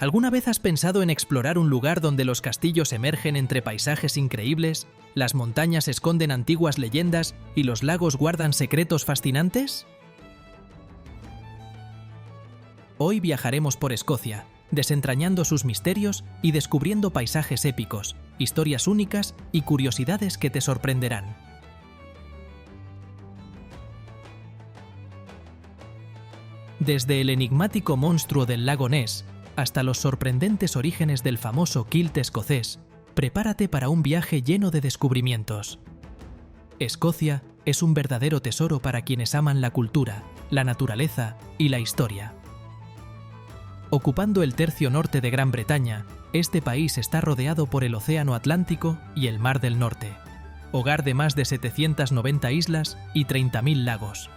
¿Alguna vez has pensado en explorar un lugar donde los castillos emergen entre paisajes increíbles, las montañas esconden antiguas leyendas y los lagos guardan secretos fascinantes? Hoy viajaremos por Escocia, desentrañando sus misterios y descubriendo paisajes épicos, historias únicas y curiosidades que te sorprenderán. Desde el enigmático monstruo del lago Ness hasta los sorprendentes orígenes del famoso kilt escocés, prepárate para un viaje lleno de descubrimientos. Escocia es un verdadero tesoro para quienes aman la cultura, la naturaleza y la historia. Ocupando el tercio norte de Gran Bretaña, este país está rodeado por el Océano Atlántico y el Mar del Norte, hogar de más de 790 islas y 30.000 lagos.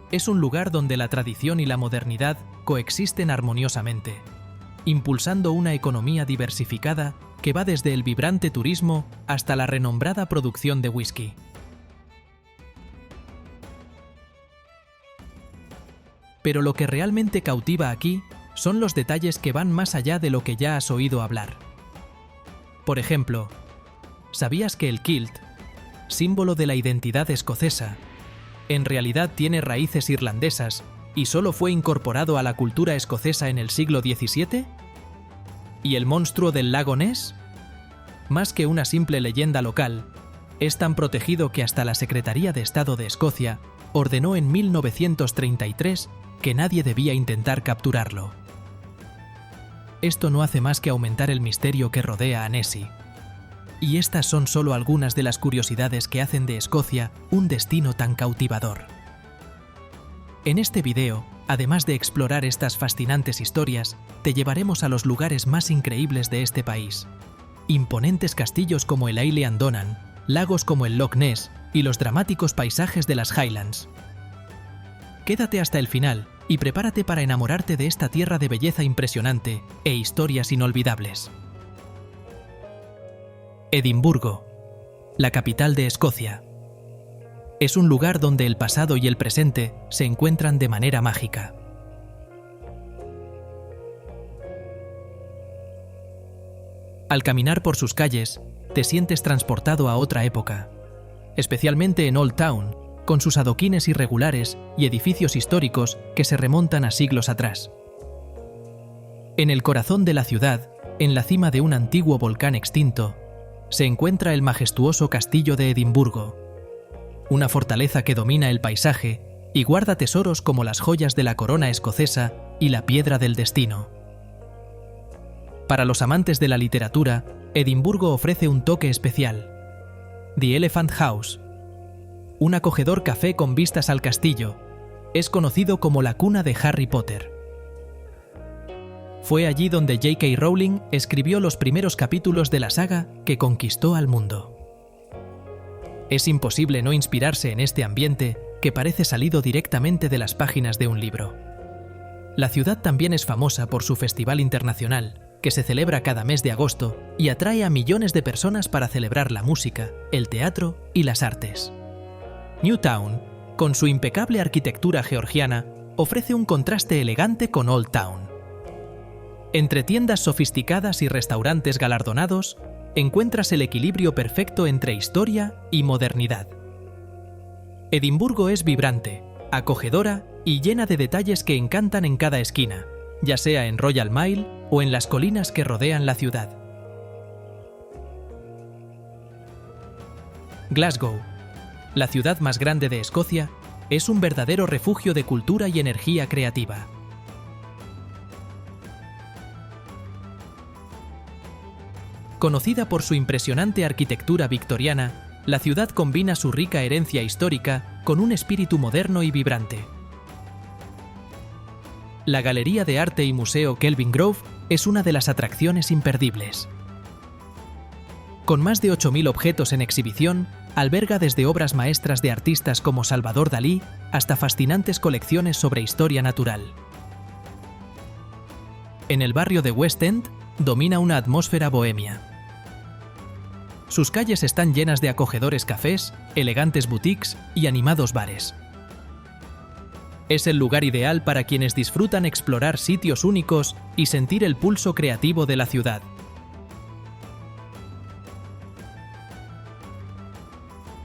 Es un lugar donde la tradición y la modernidad coexisten armoniosamente, impulsando una economía diversificada que va desde el vibrante turismo hasta la renombrada producción de whisky. Pero lo que realmente cautiva aquí son los detalles que van más allá de lo que ya has oído hablar. Por ejemplo, ¿sabías que el kilt, símbolo de la identidad escocesa, en realidad tiene raíces irlandesas y solo fue incorporado a la cultura escocesa en el siglo XVII? ¿Y el monstruo del lago Ness? Más que una simple leyenda local, es tan protegido que hasta la Secretaría de Estado de Escocia ordenó en 1933 que nadie debía intentar capturarlo. Esto no hace más que aumentar el misterio que rodea a Nessie. Y estas son solo algunas de las curiosidades que hacen de Escocia un destino tan cautivador. En este video, además de explorar estas fascinantes historias, te llevaremos a los lugares más increíbles de este país. Imponentes castillos como el Eilean Donan, lagos como el Loch Ness y los dramáticos paisajes de las Highlands. Quédate hasta el final y prepárate para enamorarte de esta tierra de belleza impresionante e historias inolvidables. Edimburgo, la capital de Escocia. Es un lugar donde el pasado y el presente se encuentran de manera mágica. Al caminar por sus calles, te sientes transportado a otra época, especialmente en Old Town, con sus adoquines irregulares y edificios históricos que se remontan a siglos atrás. En el corazón de la ciudad, en la cima de un antiguo volcán extinto, se encuentra el majestuoso castillo de Edimburgo, una fortaleza que domina el paisaje y guarda tesoros como las joyas de la corona escocesa y la piedra del destino. Para los amantes de la literatura, Edimburgo ofrece un toque especial. The Elephant House, un acogedor café con vistas al castillo, es conocido como la cuna de Harry Potter. Fue allí donde J.K. Rowling escribió los primeros capítulos de la saga que conquistó al mundo. Es imposible no inspirarse en este ambiente que parece salido directamente de las páginas de un libro. La ciudad también es famosa por su Festival Internacional, que se celebra cada mes de agosto y atrae a millones de personas para celebrar la música, el teatro y las artes. Newtown, con su impecable arquitectura georgiana, ofrece un contraste elegante con Old Town. Entre tiendas sofisticadas y restaurantes galardonados, encuentras el equilibrio perfecto entre historia y modernidad. Edimburgo es vibrante, acogedora y llena de detalles que encantan en cada esquina, ya sea en Royal Mile o en las colinas que rodean la ciudad. Glasgow, la ciudad más grande de Escocia, es un verdadero refugio de cultura y energía creativa. Conocida por su impresionante arquitectura victoriana, la ciudad combina su rica herencia histórica con un espíritu moderno y vibrante. La Galería de Arte y Museo Kelvingrove es una de las atracciones imperdibles. Con más de 8.000 objetos en exhibición, alberga desde obras maestras de artistas como Salvador Dalí hasta fascinantes colecciones sobre historia natural. En el barrio de West End domina una atmósfera bohemia. Sus calles están llenas de acogedores cafés, elegantes boutiques y animados bares. Es el lugar ideal para quienes disfrutan explorar sitios únicos y sentir el pulso creativo de la ciudad.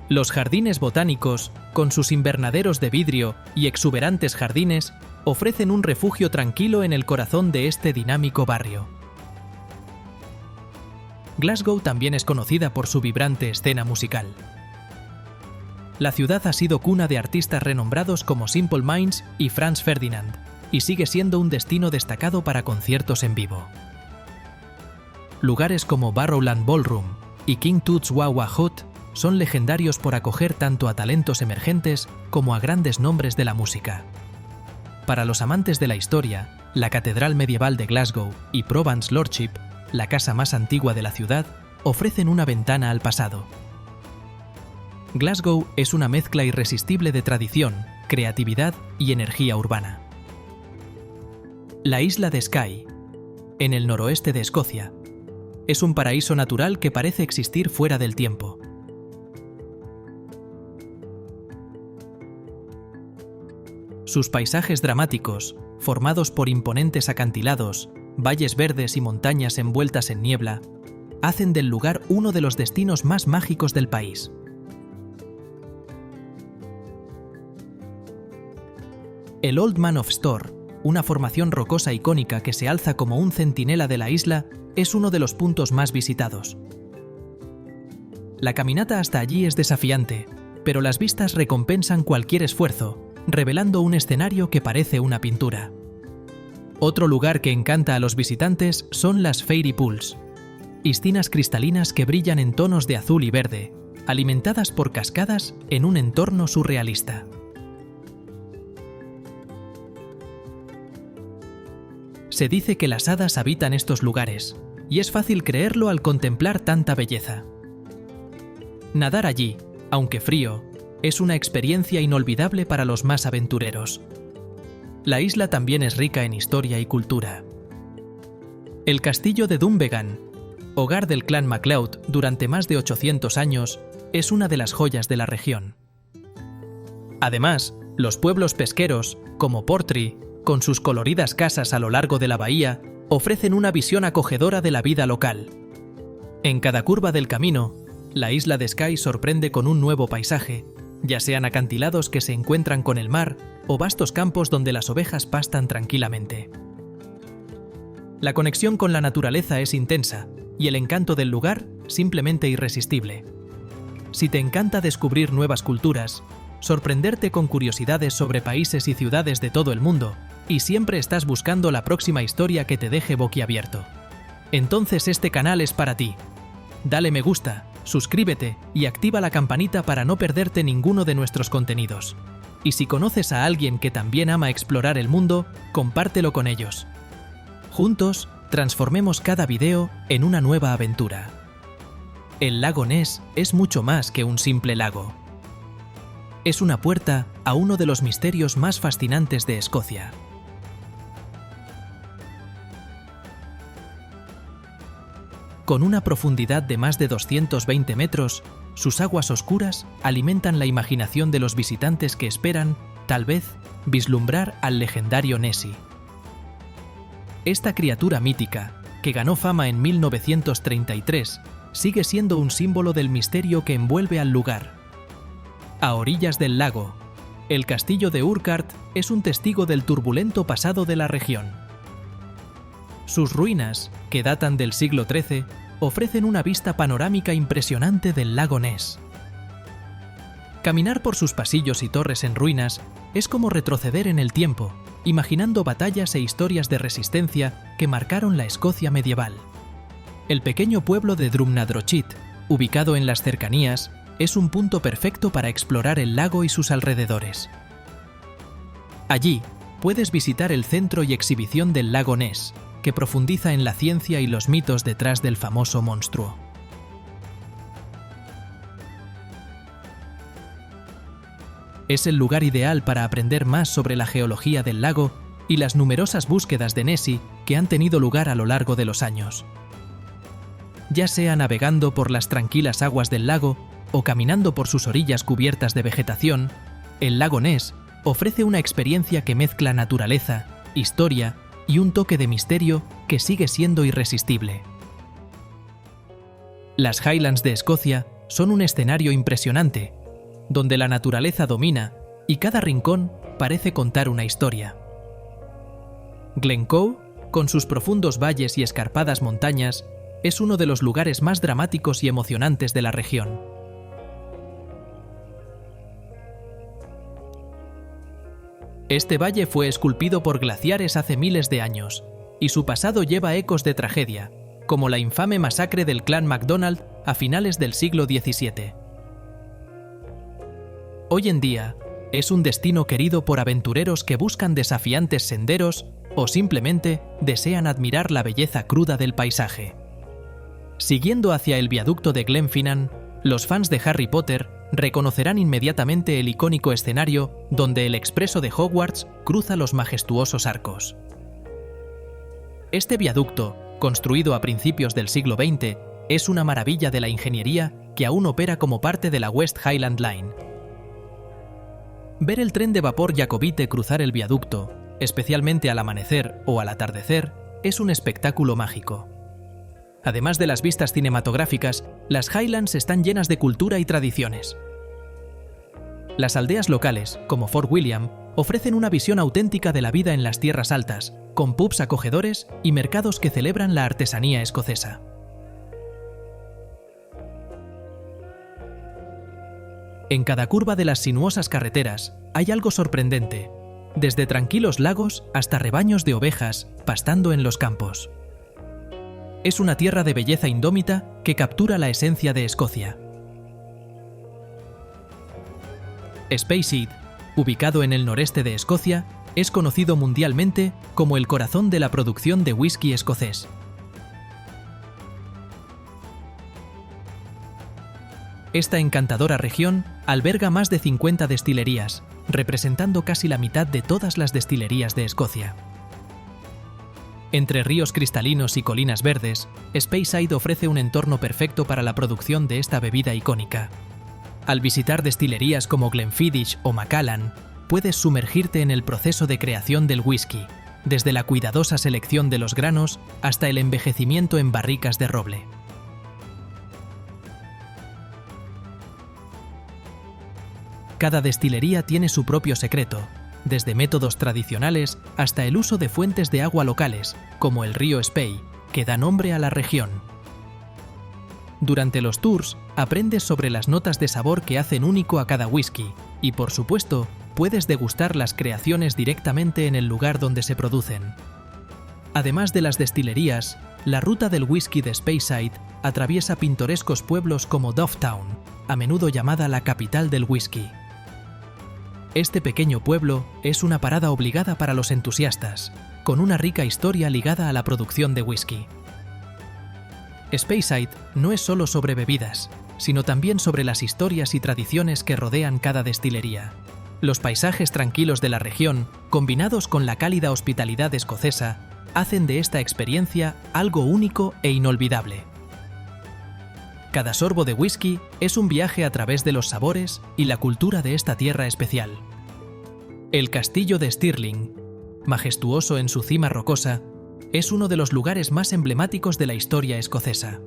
Los jardines botánicos, con sus invernaderos de vidrio y exuberantes jardines, ofrecen un refugio tranquilo en el corazón de este dinámico barrio. Glasgow también es conocida por su vibrante escena musical. La ciudad ha sido cuna de artistas renombrados como Simple Minds y Franz Ferdinand, y sigue siendo un destino destacado para conciertos en vivo. Lugares como Barrowland Ballroom y King Tut's Wah Wah Hut son legendarios por acoger tanto a talentos emergentes como a grandes nombres de la música. Para los amantes de la historia, la Catedral Medieval de Glasgow y Provence Lordship, la casa más antigua de la ciudad, ofrecen una ventana al pasado. Glasgow es una mezcla irresistible de tradición, creatividad y energía urbana. La isla de Skye, en el noroeste de Escocia, es un paraíso natural que parece existir fuera del tiempo. Sus paisajes dramáticos, formados por imponentes acantilados, valles verdes y montañas envueltas en niebla, hacen del lugar uno de los destinos más mágicos del país. El Old Man of Storr, una formación rocosa icónica que se alza como un centinela de la isla, es uno de los puntos más visitados. La caminata hasta allí es desafiante, pero las vistas recompensan cualquier esfuerzo, revelando un escenario que parece una pintura. Otro lugar que encanta a los visitantes son las Fairy Pools, piscinas cristalinas que brillan en tonos de azul y verde, alimentadas por cascadas en un entorno surrealista. Se dice que las hadas habitan estos lugares, y es fácil creerlo al contemplar tanta belleza. Nadar allí, aunque frío, es una experiencia inolvidable para los más aventureros. La isla también es rica en historia y cultura. El castillo de Dunvegan, hogar del clan MacLeod durante más de 800 años, es una de las joyas de la región. Además, los pueblos pesqueros, como Portree, con sus coloridas casas a lo largo de la bahía, ofrecen una visión acogedora de la vida local. En cada curva del camino, la isla de Skye sorprende con un nuevo paisaje, ya sean acantilados que se encuentran con el mar o vastos campos donde las ovejas pastan tranquilamente. La conexión con la naturaleza es intensa y el encanto del lugar simplemente irresistible. Si te encanta descubrir nuevas culturas, sorprenderte con curiosidades sobre países y ciudades de todo el mundo, y siempre estás buscando la próxima historia que te deje boquiabierto, entonces este canal es para ti. Dale me gusta, suscríbete y activa la campanita para no perderte ninguno de nuestros contenidos. Y si conoces a alguien que también ama explorar el mundo, compártelo con ellos. Juntos, transformemos cada video en una nueva aventura. El lago Ness es mucho más que un simple lago. Es una puerta a uno de los misterios más fascinantes de Escocia. Con una profundidad de más de 220 metros, sus aguas oscuras alimentan la imaginación de los visitantes que esperan, tal vez, vislumbrar al legendario Nessie. Esta criatura mítica, que ganó fama en 1933, sigue siendo un símbolo del misterio que envuelve al lugar. A orillas del lago, el castillo de Urquhart es un testigo del turbulento pasado de la región. Sus ruinas, que datan del siglo XIII, ofrecen una vista panorámica impresionante del lago Ness. Caminar por sus pasillos y torres en ruinas es como retroceder en el tiempo, imaginando batallas e historias de resistencia que marcaron la Escocia medieval. El pequeño pueblo de Drumnadrochit, ubicado en las cercanías, es un punto perfecto para explorar el lago y sus alrededores. Allí, puedes visitar el centro y exhibición del lago Ness, que profundiza en la ciencia y los mitos detrás del famoso monstruo. Es el lugar ideal para aprender más sobre la geología del lago y las numerosas búsquedas de Nessie que han tenido lugar a lo largo de los años. Ya sea navegando por las tranquilas aguas del lago o caminando por sus orillas cubiertas de vegetación, el lago Ness ofrece una experiencia que mezcla naturaleza, historia y un toque de misterio que sigue siendo irresistible. Las Highlands de Escocia son un escenario impresionante, donde la naturaleza domina y cada rincón parece contar una historia. Glencoe, con sus profundos valles y escarpadas montañas, es uno de los lugares más dramáticos y emocionantes de la región. Este valle fue esculpido por glaciares hace miles de años, y su pasado lleva ecos de tragedia, como la infame masacre del clan MacDonald a finales del siglo XVII. Hoy en día, es un destino querido por aventureros que buscan desafiantes senderos o simplemente desean admirar la belleza cruda del paisaje. Siguiendo hacia el viaducto de Glenfinnan, los fans de Harry Potter reconocerán inmediatamente el icónico escenario donde el expreso de Hogwarts cruza los majestuosos arcos. Este viaducto, construido a principios del siglo XX, es una maravilla de la ingeniería que aún opera como parte de la West Highland Line. Ver el tren de vapor Jacobite cruzar el viaducto, especialmente al amanecer o al atardecer, es un espectáculo mágico. Además de las vistas cinematográficas, las Highlands están llenas de cultura y tradiciones. Las aldeas locales, como Fort William, ofrecen una visión auténtica de la vida en las tierras altas, con pubs acogedores y mercados que celebran la artesanía escocesa. En cada curva de las sinuosas carreteras hay algo sorprendente, desde tranquilos lagos hasta rebaños de ovejas pastando en los campos. Es una tierra de belleza indómita que captura la esencia de Escocia. Speyside, ubicado en el noreste de Escocia, es conocido mundialmente como el corazón de la producción de whisky escocés. Esta encantadora región alberga más de 50 destilerías, representando casi la mitad de todas las destilerías de Escocia. Entre ríos cristalinos y colinas verdes, Speyside ofrece un entorno perfecto para la producción de esta bebida icónica. Al visitar destilerías como Glenfiddich o Macallan, puedes sumergirte en el proceso de creación del whisky, desde la cuidadosa selección de los granos hasta el envejecimiento en barricas de roble. Cada destilería tiene su propio secreto, desde métodos tradicionales hasta el uso de fuentes de agua locales, como el río Spey, que da nombre a la región. Durante los tours, aprendes sobre las notas de sabor que hacen único a cada whisky y, por supuesto, puedes degustar las creaciones directamente en el lugar donde se producen. Además de las destilerías, la ruta del whisky de Speyside atraviesa pintorescos pueblos como Dufftown, a menudo llamada la capital del whisky. Este pequeño pueblo es una parada obligada para los entusiastas, con una rica historia ligada a la producción de whisky. Speyside no es solo sobre bebidas, sino también sobre las historias y tradiciones que rodean cada destilería. Los paisajes tranquilos de la región, combinados con la cálida hospitalidad escocesa, hacen de esta experiencia algo único e inolvidable. Cada sorbo de whisky es un viaje a través de los sabores y la cultura de esta tierra especial. El castillo de Stirling, majestuoso en su cima rocosa, es uno de los lugares más emblemáticos de la historia escocesa.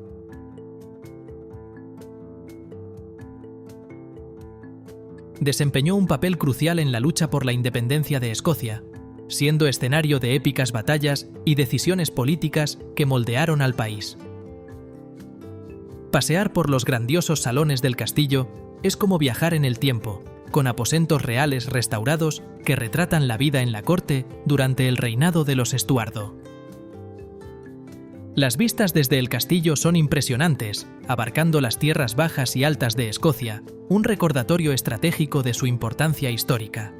Desempeñó un papel crucial en la lucha por la independencia de Escocia, siendo escenario de épicas batallas y decisiones políticas que moldearon al país. Pasear por los grandiosos salones del castillo es como viajar en el tiempo, con aposentos reales restaurados que retratan la vida en la corte durante el reinado de los Estuardo. Las vistas desde el castillo son impresionantes, abarcando las tierras bajas y altas de Escocia, un recordatorio estratégico de su importancia histórica.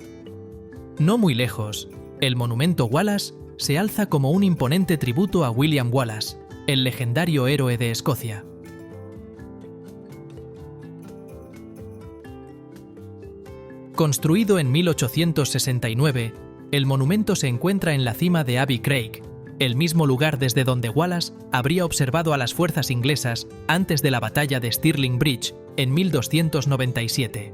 No muy lejos, el monumento Wallace se alza como un imponente tributo a William Wallace, el legendario héroe de Escocia. Construido en 1869, el monumento se encuentra en la cima de Abbey Craig, el mismo lugar desde donde Wallace habría observado a las fuerzas inglesas antes de la batalla de Stirling Bridge en 1297.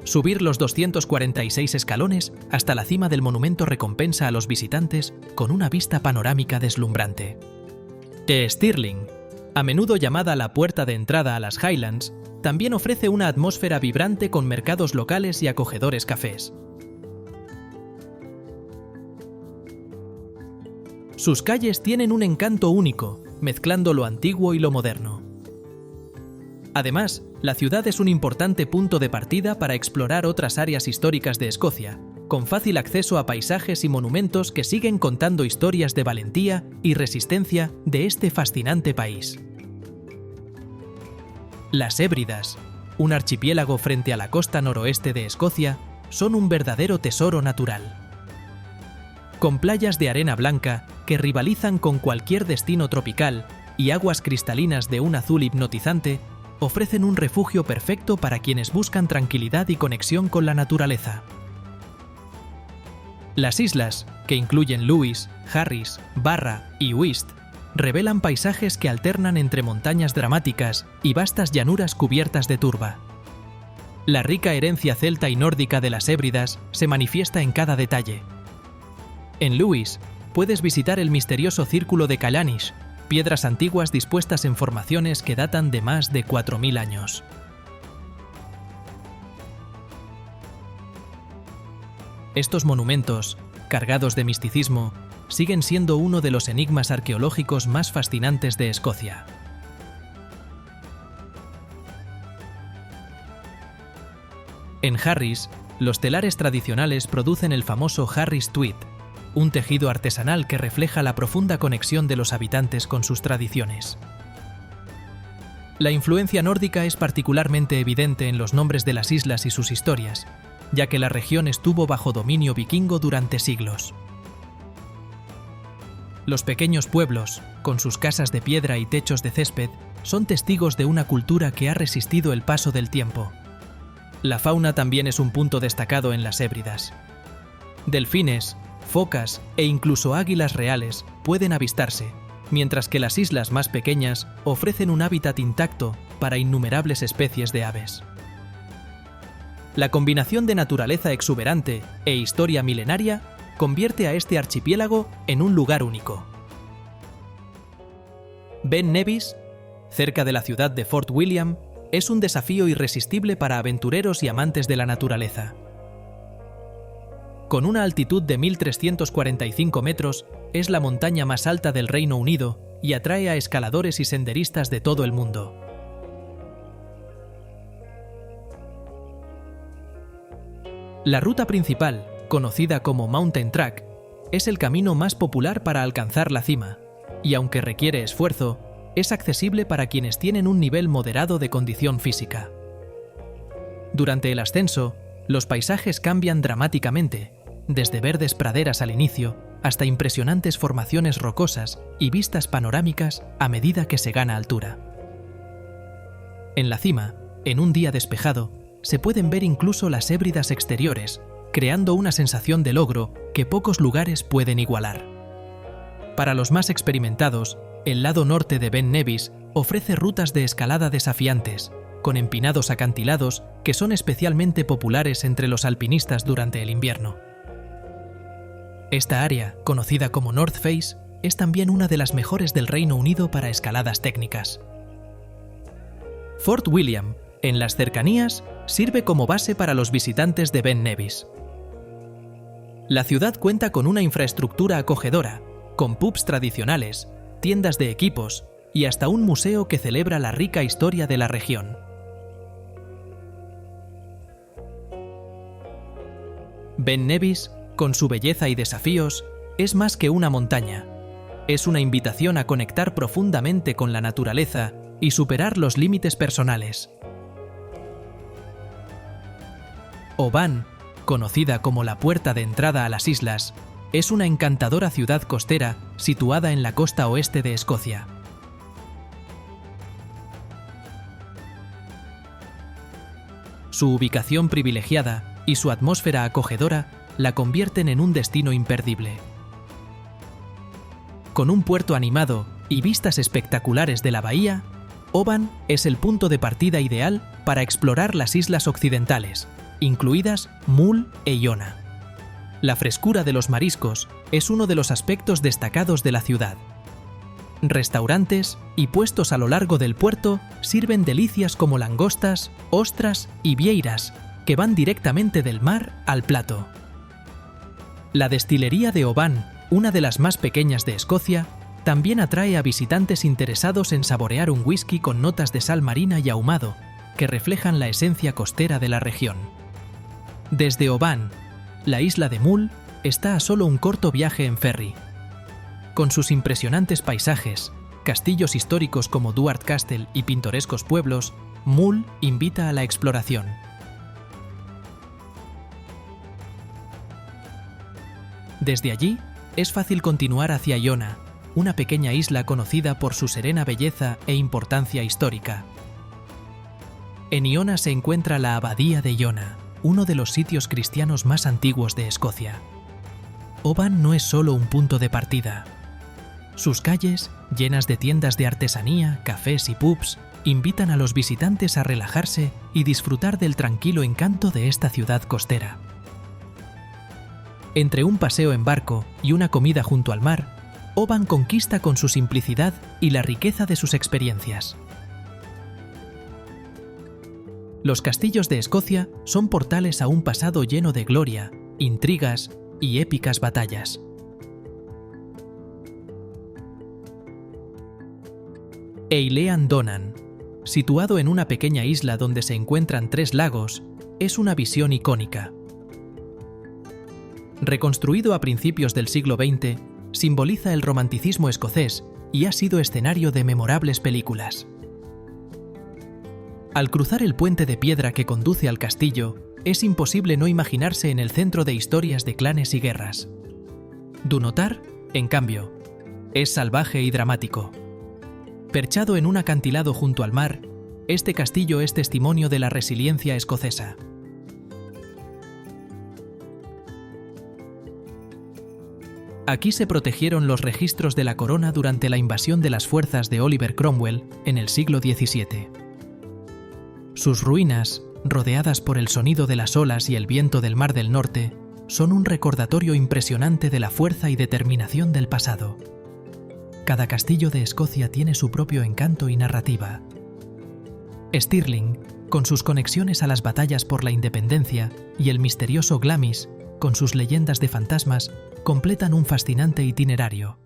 Subir los 246 escalones hasta la cima del monumento recompensa a los visitantes con una vista panorámica deslumbrante. The Stirling, a menudo llamada la puerta de entrada a las Highlands, también ofrece una atmósfera vibrante con mercados locales y acogedores cafés. Sus calles tienen un encanto único, mezclando lo antiguo y lo moderno. Además, la ciudad es un importante punto de partida para explorar otras áreas históricas de Escocia, con fácil acceso a paisajes y monumentos que siguen contando historias de valentía y resistencia de este fascinante país. Las Hébridas, un archipiélago frente a la costa noroeste de Escocia, son un verdadero tesoro natural. Con playas de arena blanca que rivalizan con cualquier destino tropical y aguas cristalinas de un azul hipnotizante, ofrecen un refugio perfecto para quienes buscan tranquilidad y conexión con la naturaleza. Las islas, que incluyen Lewis, Harris, Barra y Uist, revelan paisajes que alternan entre montañas dramáticas y vastas llanuras cubiertas de turba. La rica herencia celta y nórdica de las Hébridas se manifiesta en cada detalle. En Lewis, puedes visitar el misterioso Círculo de Callanish, piedras antiguas dispuestas en formaciones que datan de más de 4000 años. Estos monumentos, cargados de misticismo, siguen siendo uno de los enigmas arqueológicos más fascinantes de Escocia. En Harris, los telares tradicionales producen el famoso Harris Tweed, un tejido artesanal que refleja la profunda conexión de los habitantes con sus tradiciones. La influencia nórdica es particularmente evidente en los nombres de las islas y sus historias, ya que la región estuvo bajo dominio vikingo durante siglos. Los pequeños pueblos, con sus casas de piedra y techos de césped, son testigos de una cultura que ha resistido el paso del tiempo. La fauna también es un punto destacado en las Hébridas. Delfines, focas e incluso águilas reales pueden avistarse, mientras que las islas más pequeñas ofrecen un hábitat intacto para innumerables especies de aves. La combinación de naturaleza exuberante e historia milenaria convierte a este archipiélago en un lugar único. Ben Nevis, cerca de la ciudad de Fort William, es un desafío irresistible para aventureros y amantes de la naturaleza. Con una altitud de 1.345 metros, es la montaña más alta del Reino Unido y atrae a escaladores y senderistas de todo el mundo. La ruta principal, conocida como Mountain Track, es el camino más popular para alcanzar la cima, y aunque requiere esfuerzo, es accesible para quienes tienen un nivel moderado de condición física. Durante el ascenso, los paisajes cambian dramáticamente, desde verdes praderas al inicio hasta impresionantes formaciones rocosas y vistas panorámicas a medida que se gana altura. En la cima, en un día despejado, se pueden ver incluso las Hébridas exteriores, creando una sensación de logro que pocos lugares pueden igualar. Para los más experimentados, el lado norte de Ben Nevis ofrece rutas de escalada desafiantes, con empinados acantilados que son especialmente populares entre los alpinistas durante el invierno. Esta área, conocida como North Face, es también una de las mejores del Reino Unido para escaladas técnicas. Fort William, en las cercanías, sirve como base para los visitantes de Ben Nevis. La ciudad cuenta con una infraestructura acogedora, con pubs tradicionales, tiendas de equipos y hasta un museo que celebra la rica historia de la región. Ben Nevis, con su belleza y desafíos, es más que una montaña. Es una invitación a conectar profundamente con la naturaleza y superar los límites personales. Oban, conocida como la puerta de entrada a las islas, es una encantadora ciudad costera situada en la costa oeste de Escocia. Su ubicación privilegiada y su atmósfera acogedora la convierten en un destino imperdible. Con un puerto animado y vistas espectaculares de la bahía, Oban es el punto de partida ideal para explorar las islas occidentales incluidas Mull e Iona. La frescura de los mariscos es uno de los aspectos destacados de la ciudad. Restaurantes y puestos a lo largo del puerto sirven delicias como langostas, ostras y vieiras, que van directamente del mar al plato. La destilería de Oban, una de las más pequeñas de Escocia, también atrae a visitantes interesados en saborear un whisky con notas de sal marina y ahumado, que reflejan la esencia costera de la región. Desde Oban, la isla de Mull está a solo un corto viaje en ferry. Con sus impresionantes paisajes, castillos históricos como Duard Castle y pintorescos pueblos, Mull invita a la exploración. Desde allí, es fácil continuar hacia Iona, una pequeña isla conocida por su serena belleza e importancia histórica. En Iona se encuentra la Abadía de Iona, uno de los sitios cristianos más antiguos de Escocia. Oban no es solo un punto de partida. Sus calles, llenas de tiendas de artesanía, cafés y pubs, invitan a los visitantes a relajarse y disfrutar del tranquilo encanto de esta ciudad costera. Entre un paseo en barco y una comida junto al mar, Oban conquista con su simplicidad y la riqueza de sus experiencias. Los castillos de Escocia son portales a un pasado lleno de gloria, intrigas y épicas batallas. Eilean Donan, situado en una pequeña isla donde se encuentran 3 lagos, es una visión icónica. Reconstruido a principios del siglo XX, simboliza el romanticismo escocés y ha sido escenario de memorables películas. Al cruzar el puente de piedra que conduce al castillo, es imposible no imaginarse en el centro de historias de clanes y guerras. Dunotar, en cambio, es salvaje y dramático. Perchado en un acantilado junto al mar, este castillo es testimonio de la resiliencia escocesa. Aquí se protegieron los registros de la corona durante la invasión de las fuerzas de Oliver Cromwell en el siglo XVII. Sus ruinas, rodeadas por el sonido de las olas y el viento del Mar del Norte, son un recordatorio impresionante de la fuerza y determinación del pasado. Cada castillo de Escocia tiene su propio encanto y narrativa. Stirling, con sus conexiones a las batallas por la independencia, y el misterioso Glamis, con sus leyendas de fantasmas, completan un fascinante itinerario.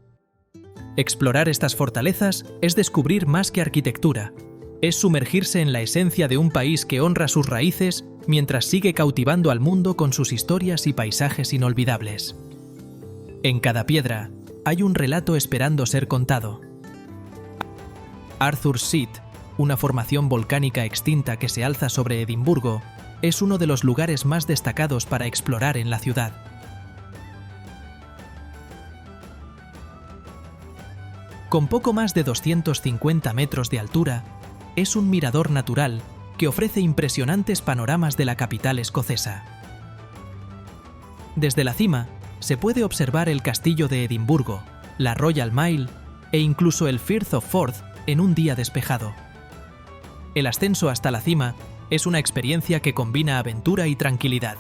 Explorar estas fortalezas es descubrir más que arquitectura. Es sumergirse en la esencia de un país que honra sus raíces mientras sigue cautivando al mundo con sus historias y paisajes inolvidables. En cada piedra hay un relato esperando ser contado. Arthur's Seat, una formación volcánica extinta que se alza sobre Edimburgo, es uno de los lugares más destacados para explorar en la ciudad. Con poco más de 250 metros de altura, es un mirador natural que ofrece impresionantes panoramas de la capital escocesa. Desde la cima, se puede observar el castillo de Edimburgo, la Royal Mile e incluso el Firth of Forth en un día despejado. El ascenso hasta la cima es una experiencia que combina aventura y tranquilidad.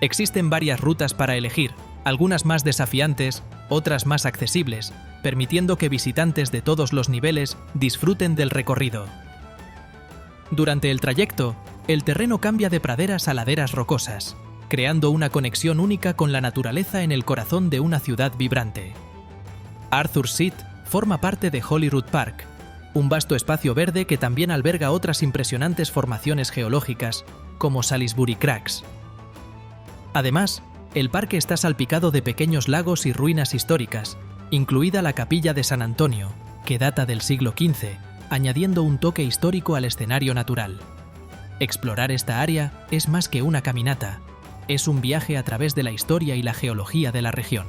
Existen varias rutas para elegir, algunas más desafiantes, otras más accesibles, permitiendo que visitantes de todos los niveles disfruten del recorrido. Durante el trayecto, el terreno cambia de praderas a laderas rocosas, creando una conexión única con la naturaleza en el corazón de una ciudad vibrante. Arthur's Seat forma parte de Holyrood Park, un vasto espacio verde que también alberga otras impresionantes formaciones geológicas, como Salisbury Cracks. Además, el parque está salpicado de pequeños lagos y ruinas históricas, incluida la capilla de San Antonio, que data del siglo XV, añadiendo un toque histórico al escenario natural. Explorar esta área es más que una caminata, es un viaje a través de la historia y la geología de la región.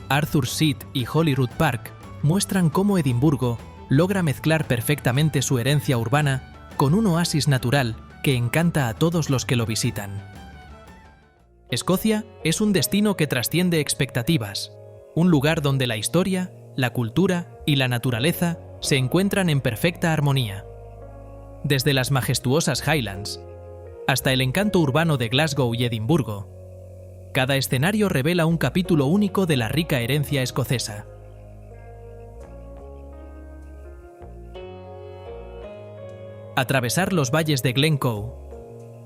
Arthur's Seat y Holyrood Park muestran cómo Edimburgo logra mezclar perfectamente su herencia urbana con un oasis natural que encanta a todos los que lo visitan. Escocia es un destino que trasciende expectativas, un lugar donde la historia, la cultura y la naturaleza se encuentran en perfecta armonía. Desde las majestuosas Highlands, hasta el encanto urbano de Glasgow y Edimburgo. Cada escenario revela un capítulo único de la rica herencia escocesa. Atravesar los valles de Glencoe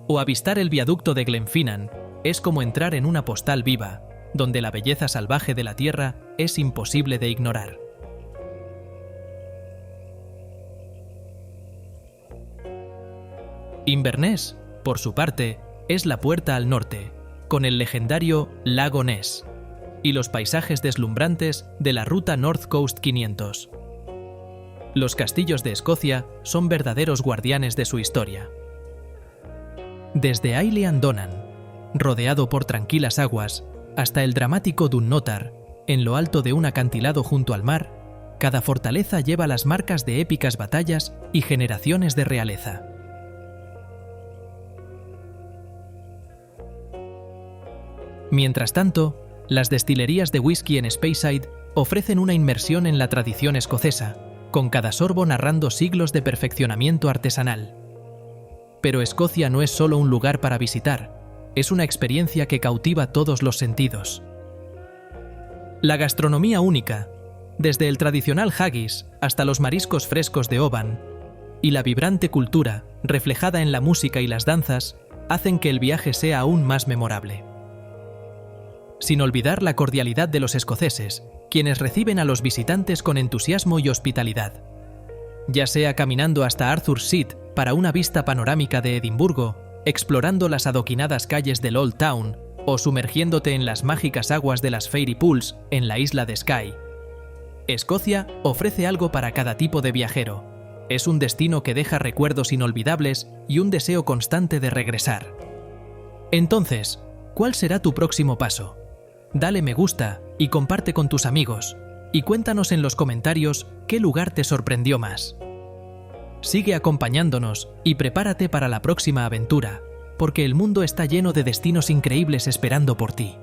o avistar el viaducto de Glenfinnan es como entrar en una postal viva, donde la belleza salvaje de la tierra es imposible de ignorar. Inverness, por su parte, es la puerta al norte, con el legendario Lago Ness y los paisajes deslumbrantes de la ruta North Coast 500. Los castillos de Escocia son verdaderos guardianes de su historia. Desde Aileach and Donan, rodeado por tranquilas aguas, hasta el dramático Dunnotar, en lo alto de un acantilado junto al mar, cada fortaleza lleva las marcas de épicas batallas y generaciones de realeza. Mientras tanto, las destilerías de whisky en Speyside ofrecen una inmersión en la tradición escocesa, con cada sorbo narrando siglos de perfeccionamiento artesanal. Pero Escocia no es solo un lugar para visitar, es una experiencia que cautiva todos los sentidos. La gastronomía única, desde el tradicional haggis hasta los mariscos frescos de Oban, y la vibrante cultura, reflejada en la música y las danzas, hacen que el viaje sea aún más memorable. Sin olvidar la cordialidad de los escoceses, quienes reciben a los visitantes con entusiasmo y hospitalidad. Ya sea caminando hasta Arthur's Seat para una vista panorámica de Edimburgo, explorando las adoquinadas calles del Old Town o sumergiéndote en las mágicas aguas de las Fairy Pools en la isla de Skye. Escocia ofrece algo para cada tipo de viajero. Es un destino que deja recuerdos inolvidables y un deseo constante de regresar. Entonces, ¿cuál será tu próximo paso? Dale me gusta y comparte con tus amigos, y cuéntanos en los comentarios qué lugar te sorprendió más. Sigue acompañándonos y prepárate para la próxima aventura, porque el mundo está lleno de destinos increíbles esperando por ti.